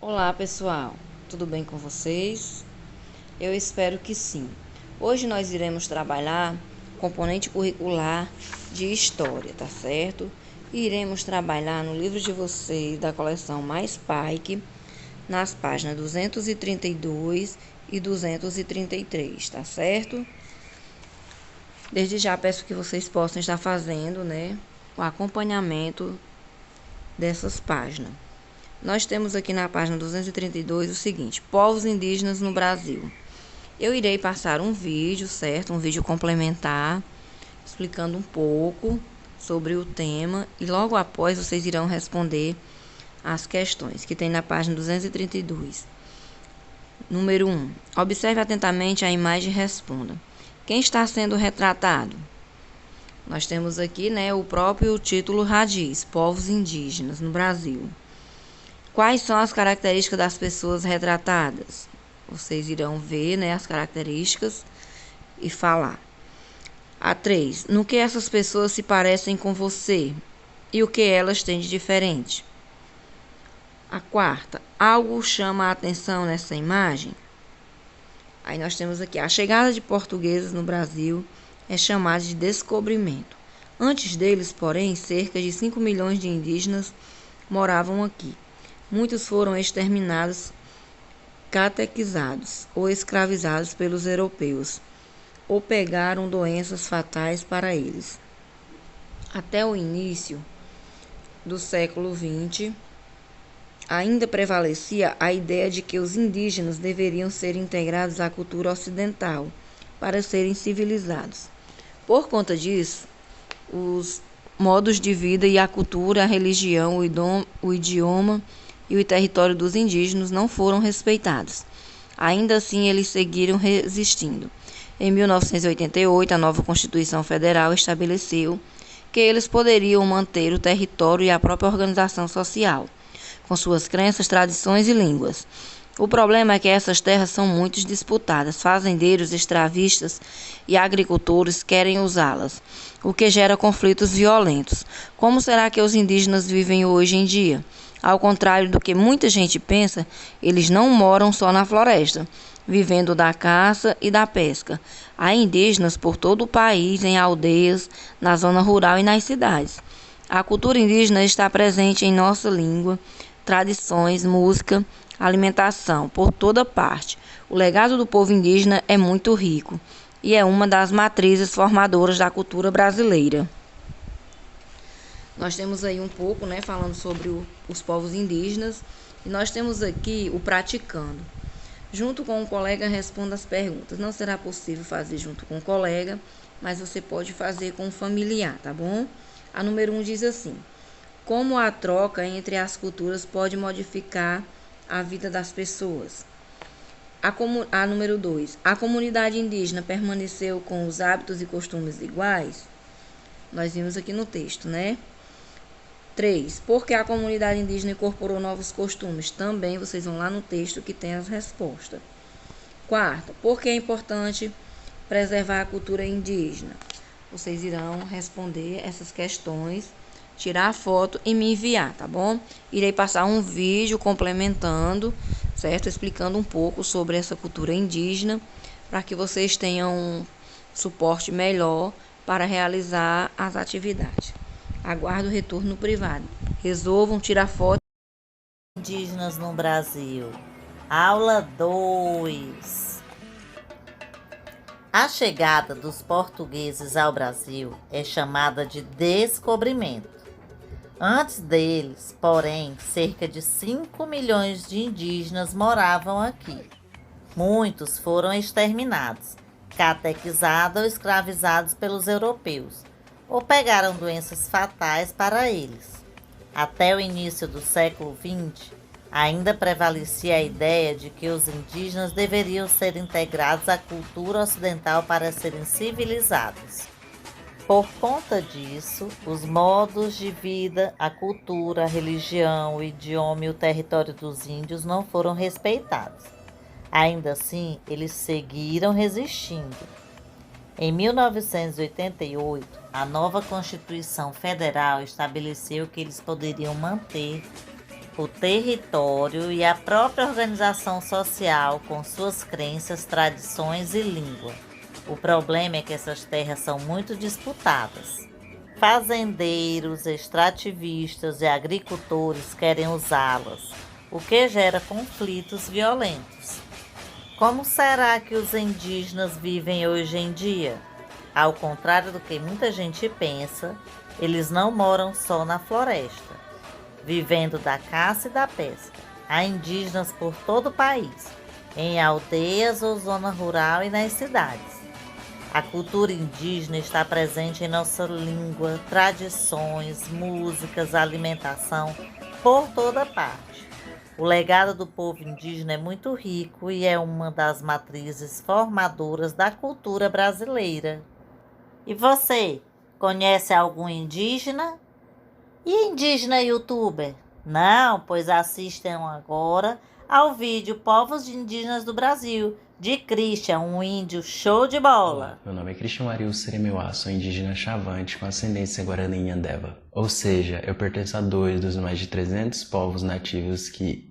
Olá pessoal, tudo bem com vocês? Eu espero que sim. Hoje nós iremos trabalhar componente curricular de História, tá certo? E iremos trabalhar no livro de vocês da coleção Mais Pike, nas páginas 232 e 233, tá certo? Desde já peço que vocês possam estar fazendo, o acompanhamento dessas páginas. Nós temos aqui na página 232 o seguinte: povos indígenas no Brasil. Eu irei passar um vídeo, certo? Um vídeo complementar, explicando um pouco sobre o tema e logo após vocês irão responder as questões que tem na página 232. Número 1. Observe atentamente a imagem e responda. Quem está sendo retratado? Nós temos aqui, o próprio título radiz, povos indígenas no Brasil. Quais são as características das pessoas retratadas? Vocês irão ver, as características e falar. A 3. No que essas pessoas se parecem com você e o que elas têm de diferente? A 4. Algo chama a atenção nessa imagem? Aí nós temos aqui, a chegada de portugueses no Brasil é chamada de descobrimento. Antes deles, porém, cerca de 5 milhões de indígenas moravam aqui. Muitos foram exterminados, catequizados ou escravizados pelos europeus, ou pegaram doenças fatais para eles. Até o início do século XX, ainda prevalecia a ideia de que os indígenas deveriam ser integrados à cultura ocidental para serem civilizados. Por conta disso, os modos de vida e a cultura, a religião, o idioma e o território dos indígenas não foram respeitados. Ainda assim, eles seguiram resistindo. Em 1988, a nova Constituição Federal estabeleceu que eles poderiam manter o território e a própria organização social, com suas crenças, tradições e línguas. O problema é que essas terras são muito disputadas. Fazendeiros, escravistas e agricultores querem usá-las, o que gera conflitos violentos. Como será que os indígenas vivem hoje em dia? Ao contrário do que muita gente pensa, eles não moram só na floresta, vivendo da caça e da pesca. Há indígenas por todo o país, em aldeias, na zona rural e nas cidades. A cultura indígena está presente em nossa língua, tradições, música, alimentação, por toda parte. O legado do povo indígena é muito rico e é uma das matrizes formadoras da cultura brasileira. Nós temos aí um pouco, falando sobre os povos indígenas, e nós temos aqui o praticando. Junto com o colega, responda as perguntas. Não será possível fazer junto com o colega, mas você pode fazer com o familiar, tá bom? A número 1 diz assim: como a troca entre as culturas pode modificar a vida das pessoas? A número 2, a comunidade indígena permaneceu com os hábitos e costumes iguais? Nós vimos aqui no texto, 3. Por que a comunidade indígena incorporou novos costumes? Também vocês vão lá no texto que tem as respostas. 4. Por que é importante preservar a cultura indígena? Vocês irão responder essas questões, tirar a foto e me enviar, tá bom? Irei passar um vídeo complementando, certo? Explicando um pouco sobre essa cultura indígena, para que vocês tenham um suporte melhor para realizar as atividades. Aguardo o retorno privado. Resolvam tirar foto. Indígenas no Brasil. Aula 2. A chegada dos portugueses ao Brasil é chamada de descobrimento. Antes deles, porém, cerca de 5 milhões de indígenas moravam aqui. Muitos foram exterminados, catequizados ou escravizados pelos europeus, ou pegaram doenças fatais para eles. Até o início do século XX, ainda prevalecia a ideia de que os indígenas deveriam ser integrados à cultura ocidental para serem civilizados. Por conta disso, os modos de vida, a cultura, a religião, o idioma e o território dos índios não foram respeitados. Ainda assim, eles seguiram resistindo. Em 1988, a nova Constituição Federal estabeleceu que eles poderiam manter o território e a própria organização social com suas crenças, tradições e língua. O problema é que essas terras são muito disputadas. Fazendeiros, extrativistas e agricultores querem usá-las, o que gera conflitos violentos. Como será que os indígenas vivem hoje em dia? Ao contrário do que muita gente pensa, eles não moram só na floresta, vivendo da caça e da pesca. Há indígenas por todo o país, em aldeias ou zona rural e nas cidades. A cultura indígena está presente em nossa língua, tradições, músicas, alimentação, por toda parte. O legado do povo indígena é muito rico e é uma das matrizes formadoras da cultura brasileira. E você, conhece algum indígena? E indígena youtuber? Não, pois assistam agora ao vídeo Povos Indígenas do Brasil, de Christian, um índio show de bola. Olá, meu nome é Christian Ariel Seremeuá, sou indígena Chavante com ascendência Guarani e Andeva. Ou seja, eu pertenço a 2 dos mais de 300 povos nativos que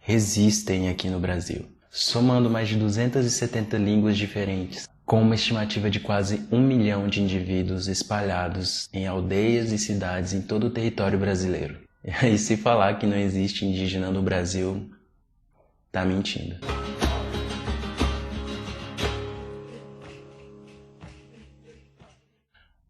resistem aqui no Brasil, somando mais de 270 línguas diferentes, com uma estimativa de quase 1 milhão de indivíduos espalhados em aldeias e cidades em todo o território brasileiro. E se falar que não existe indígena no Brasil, tá mentindo.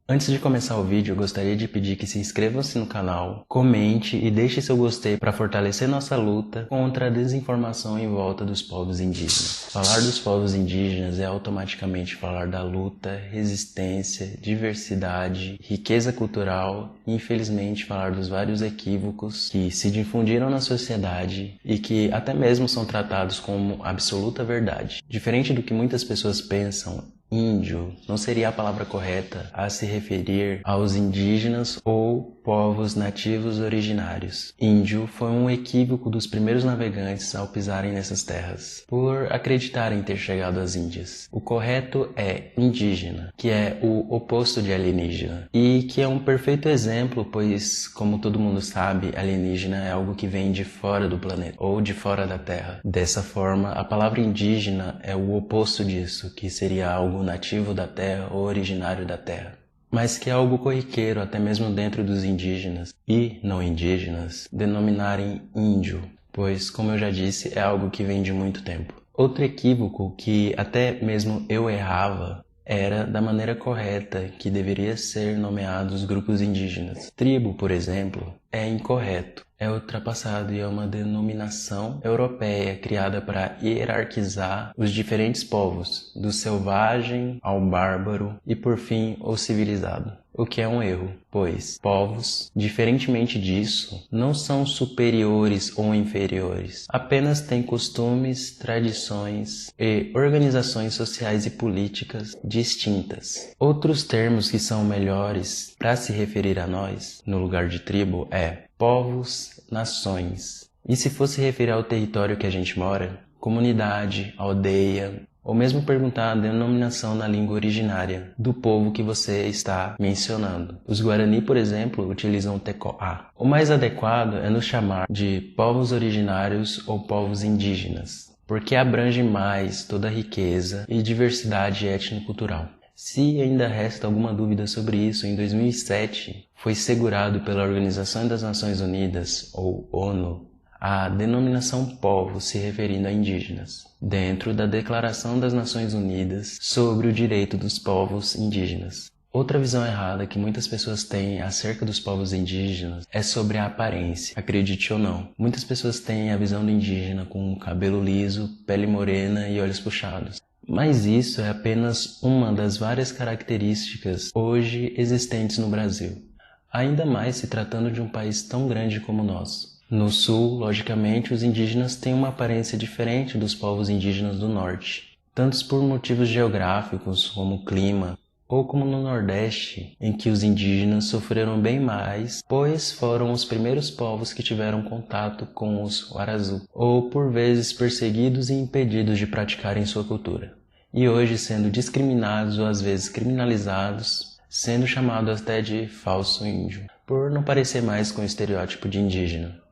Antes de começar o vídeo, eu gostaria de pedir que se inscrevam-se no canal, comente e deixe seu gostei para fortalecer nossa luta contra a desinformação em volta dos povos indígenas. Falar dos povos indígenas é automaticamente falar da luta, resistência, diversidade, riqueza cultural e, infelizmente, falar dos vários equívocos que se difundiram na sociedade e que até mesmo são tratados como absoluta verdade. Diferente do que muitas pessoas pensam, índio não seria a palavra correta a se referir aos indígenas ou povos nativos originários. Índio foi um equívoco dos primeiros navegantes ao pisarem nessas terras, por acreditarem ter chegado às Índias. O correto é indígena, que é o oposto de alienígena, e que é um perfeito exemplo, pois, como todo mundo sabe, alienígena é algo que vem de fora do planeta, ou de fora da Terra. Dessa forma, a palavra indígena é o oposto disso, que seria algo nativo da Terra ou originário da Terra, mas que é algo corriqueiro até mesmo dentro dos indígenas e não indígenas denominarem índio, pois, como eu já disse, é algo que vem de muito tempo. Outro equívoco que até mesmo eu errava era da maneira correta que deveria ser nomeados os grupos indígenas. Tribo, por exemplo, é incorreto. É ultrapassado e é uma denominação europeia criada para hierarquizar os diferentes povos, do selvagem ao bárbaro e, por fim, o civilizado. O que é um erro, pois povos, diferentemente disso, não são superiores ou inferiores, apenas têm costumes, tradições e organizações sociais e políticas distintas. Outros termos que são melhores para se referir a nós, no lugar de tribo, é povos, nações. E se fosse referir ao território que a gente mora, comunidade, aldeia, ou mesmo perguntar a denominação na língua originária do povo que você está mencionando. Os Guarani, por exemplo, utilizam o tecoá. O mais adequado é nos chamar de povos originários ou povos indígenas, porque abrange mais toda a riqueza e diversidade étnico-cultural. Se ainda resta alguma dúvida sobre isso, em 2007 foi segurado pela Organização das Nações Unidas, ou ONU, a denominação povo se referindo a indígenas, dentro da Declaração das Nações Unidas sobre o direito dos povos indígenas. Outra visão errada que muitas pessoas têm acerca dos povos indígenas é sobre a aparência, acredite ou não. Muitas pessoas têm a visão do indígena com cabelo liso, pele morena e olhos puxados. Mas isso é apenas uma das várias características hoje existentes no Brasil, ainda mais se tratando de um país tão grande como o nosso. No sul, logicamente, os indígenas têm uma aparência diferente dos povos indígenas do norte, tanto por motivos geográficos como clima, ou como no Nordeste, em que os indígenas sofreram bem mais, pois foram os primeiros povos que tiveram contato com os Warazu, ou por vezes perseguidos e impedidos de praticarem sua cultura, e hoje sendo discriminados ou às vezes criminalizados, sendo chamados até de falso índio, por não parecer mais com o estereótipo de indígena.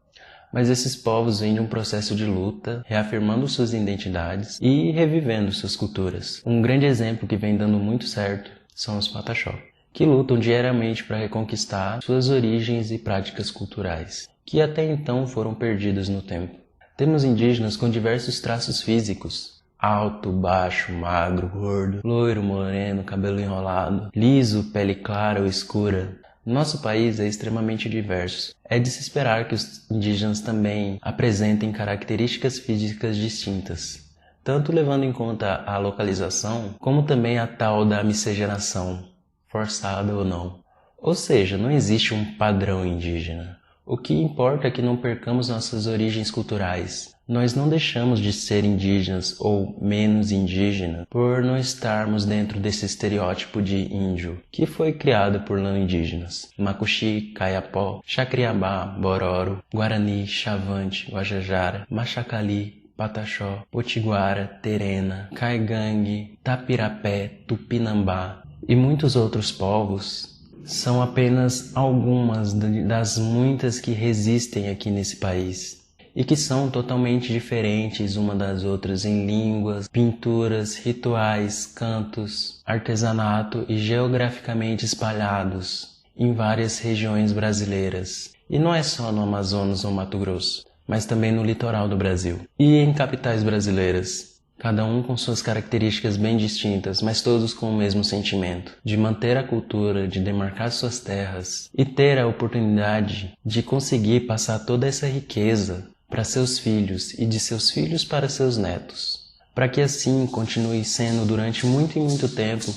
Mas esses povos vêm de um processo de luta, reafirmando suas identidades e revivendo suas culturas. Um grande exemplo que vem dando muito certo são os Pataxó, que lutam diariamente para reconquistar suas origens e práticas culturais, que até então foram perdidas no tempo. Temos indígenas com diversos traços físicos: alto, baixo, magro, gordo, loiro, moreno, cabelo enrolado, liso, pele clara ou escura. Nosso país é extremamente diverso. É de se esperar que os indígenas também apresentem características físicas distintas, tanto levando em conta a localização, como também a tal da miscigenação, forçada ou não. Ou seja, não existe um padrão indígena. O que importa é que não percamos nossas origens culturais. Nós não deixamos de ser indígenas ou menos indígena por não estarmos dentro desse estereótipo de índio que foi criado por não indígenas. Macuxi, Caiapó, Chacriabá, Bororo, Guarani, Chavante, Guajajara, Machacali, Pataxó, Potiguara, Terena, Caigangue, Tapirapé, Tupinambá e muitos outros povos são apenas algumas das muitas que resistem aqui nesse país e que são totalmente diferentes uma das outras em línguas, pinturas, rituais, cantos, artesanato e geograficamente espalhados em várias regiões brasileiras. E não é só no Amazonas ou Mato Grosso, mas também no litoral do Brasil e em capitais brasileiras. Cada um com suas características bem distintas, mas todos com o mesmo sentimento, de manter a cultura, de demarcar suas terras e ter a oportunidade de conseguir passar toda essa riqueza para seus filhos e de seus filhos para seus netos, para que assim continue sendo durante muito e muito tempo